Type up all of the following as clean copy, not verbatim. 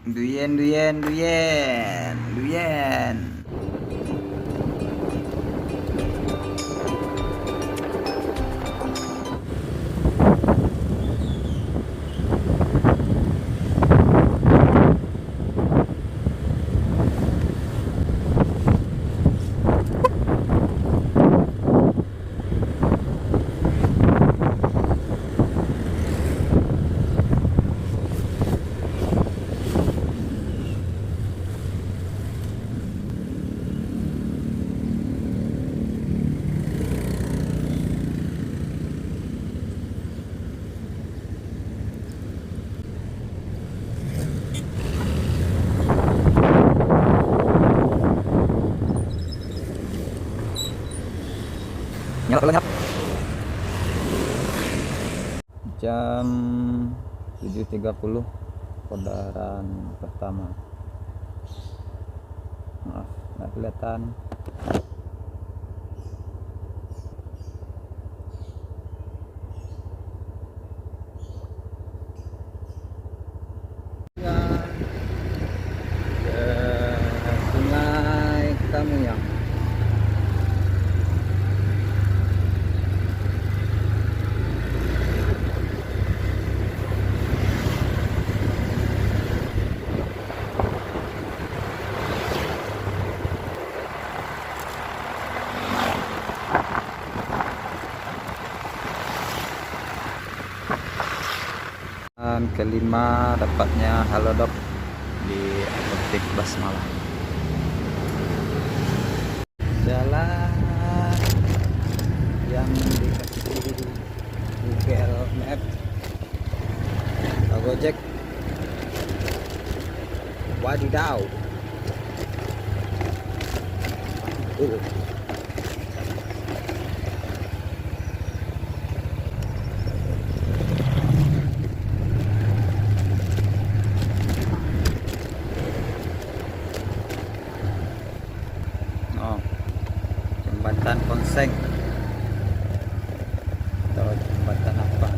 Duyen, duyen, duyen, duyen. Nyala. Jam 7.30 kodaran pertama. Maaf, nggak kelihatan. Ke Sungai Kamuyang. Dan kelima dapatnya halodoc di apotek Basmalang. Jalan yang dikasih Google Map Gojek. Wadidaw. Jembatan Konseng atau jembatan apa?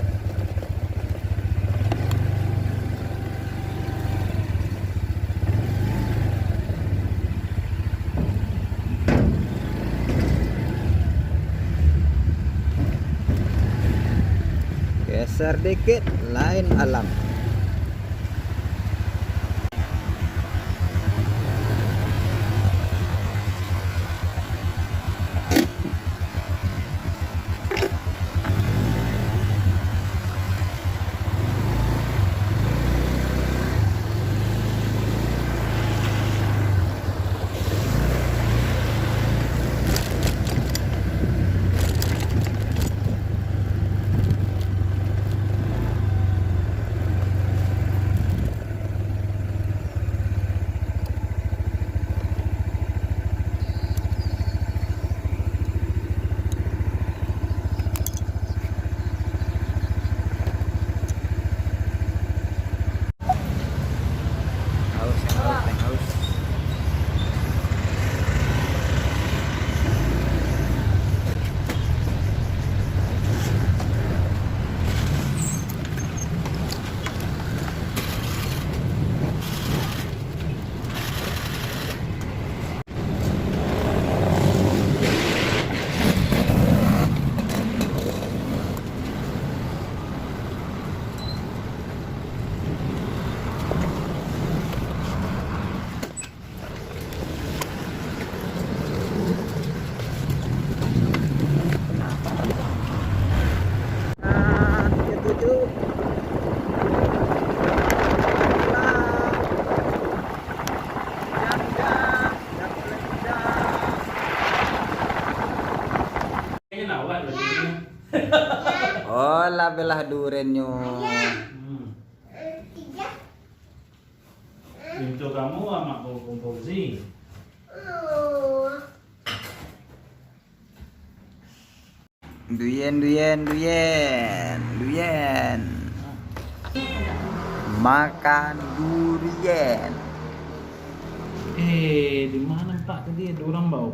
Geser dikit, lain alam. Oh, lah belah durennya. Pintu kamu sama komposi. Duyen, duyen, duyen, duyen. Makan durian. Di mana Pak tadi ada orang bau?